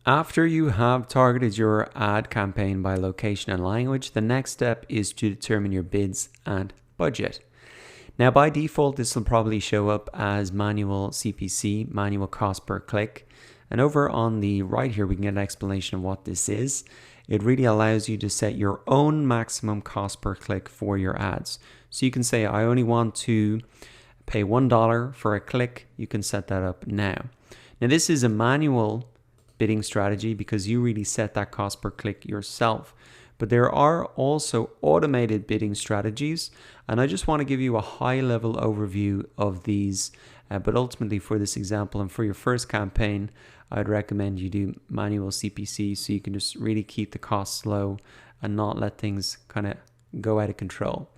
After you have targeted your ad campaign by location and language, the next step is to determine your bids and budget. Now, by default, this will probably show up as manual CPC, manual cost per click. And over on the right here, we can get an explanation of what this is. It really allows you to set your own maximum cost per click for your ads. So you can say, I only want to pay $1 for a click. You can set that up now. Now, this is a manual bidding strategy because you really set that cost per click yourself. But there are also automated bidding strategies, and I just want to give you a high-level overview of these. But ultimately, for this example and for your first campaign, I'd recommend you do manual CPC so you can just really keep the costs low and not let things kind of go out of control.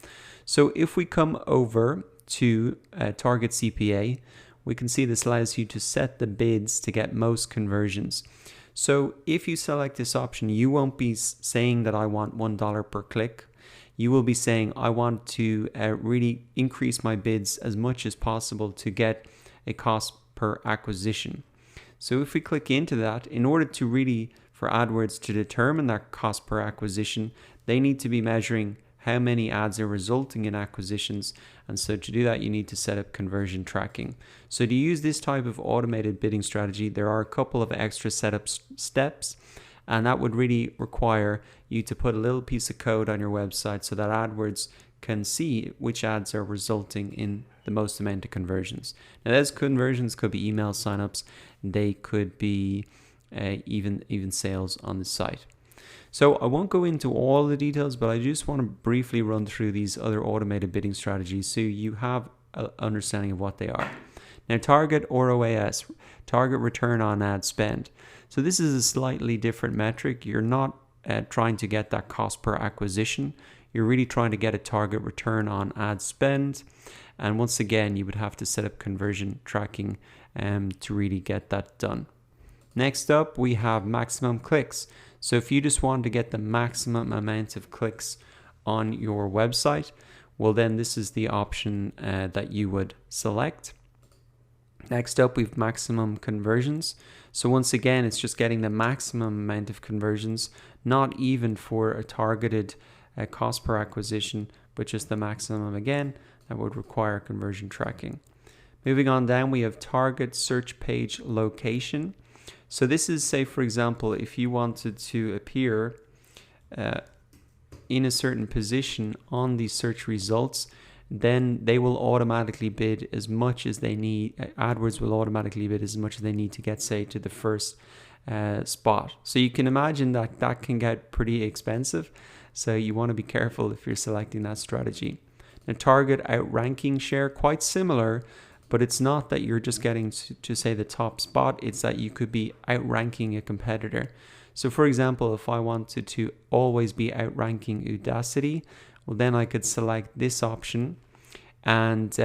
So if we come over to target CPA, we can see this allows you to set the bids to get most conversions. So if you select this option, you won't be saying that I want $1 per click. You will be saying I want to really increase my bids as much as possible to get a cost per acquisition. So if we click into that, in order to really, for AdWords to determine that cost per acquisition, they need to be measuring how many ads are resulting in acquisitions. And so to do that, you need to set up conversion tracking. So to use this type of automated bidding strategy, there are a couple of extra setup steps, and that would really require you to put a little piece of code on your website so that AdWords can see which ads are resulting in the most amount of conversions. Now, those conversions could be email signups, they could be even sales on the site. So I won't go into all the details, but I just want to briefly run through these other automated bidding strategies so you have an understanding of what they are. Now, target ROAS, target return on ad spend. So this is a slightly different metric. You're not trying to get that cost per acquisition. You're really trying to get a target return on ad spend. And once again, you would have to set up conversion tracking to really get that done. Next up, we have maximum clicks. So if you just want to get the maximum amount of clicks on your website, well then this is the option that you would select. Next up, we've maximum conversions. So once again, it's just getting the maximum amount of conversions, not even for a targeted cost per acquisition, but just the maximum again. That would require conversion tracking. Moving on down, we have target search page location. So this is, say, for example, if you wanted to appear in a certain position on the search results, then they will automatically bid as much as they need. AdWords will automatically bid as much as they need to get, say, to the first spot. So you can imagine that that can get pretty expensive. So you want to be careful if you're selecting that strategy. Now, target outranking share, quite similar, but it's not that you're just getting to say the top spot, it's that you could be outranking a competitor. So for example, if I wanted to always be outranking Udacity, well then I could select this option and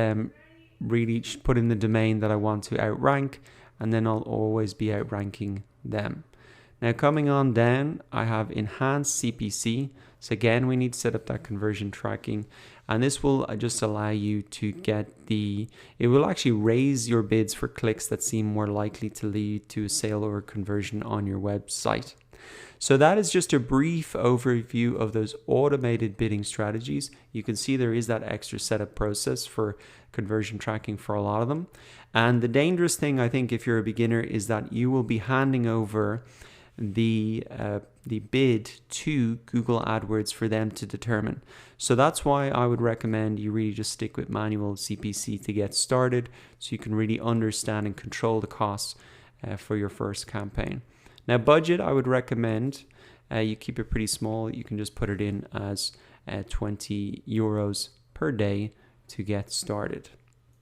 really put in the domain that I want to outrank, and then I'll always be outranking them. Now coming on down, I have enhanced CPC. So again, we need to set up that conversion tracking, and this will just allow you to get it will actually raise your bids for clicks that seem more likely to lead to a sale or a conversion on your website. So that is just a brief overview of those automated bidding strategies. You can see there is that extra setup process for conversion tracking for a lot of them. And the dangerous thing, I think, if you're a beginner, is that you will be handing over the bid to Google AdWords for them to determine. So that's why I would recommend you really just stick with manual CPC to get started, so you can really understand and control the costs for your first campaign. Now, budget, I would recommend you keep it pretty small. You can just put it in as 20 euros per day to get started.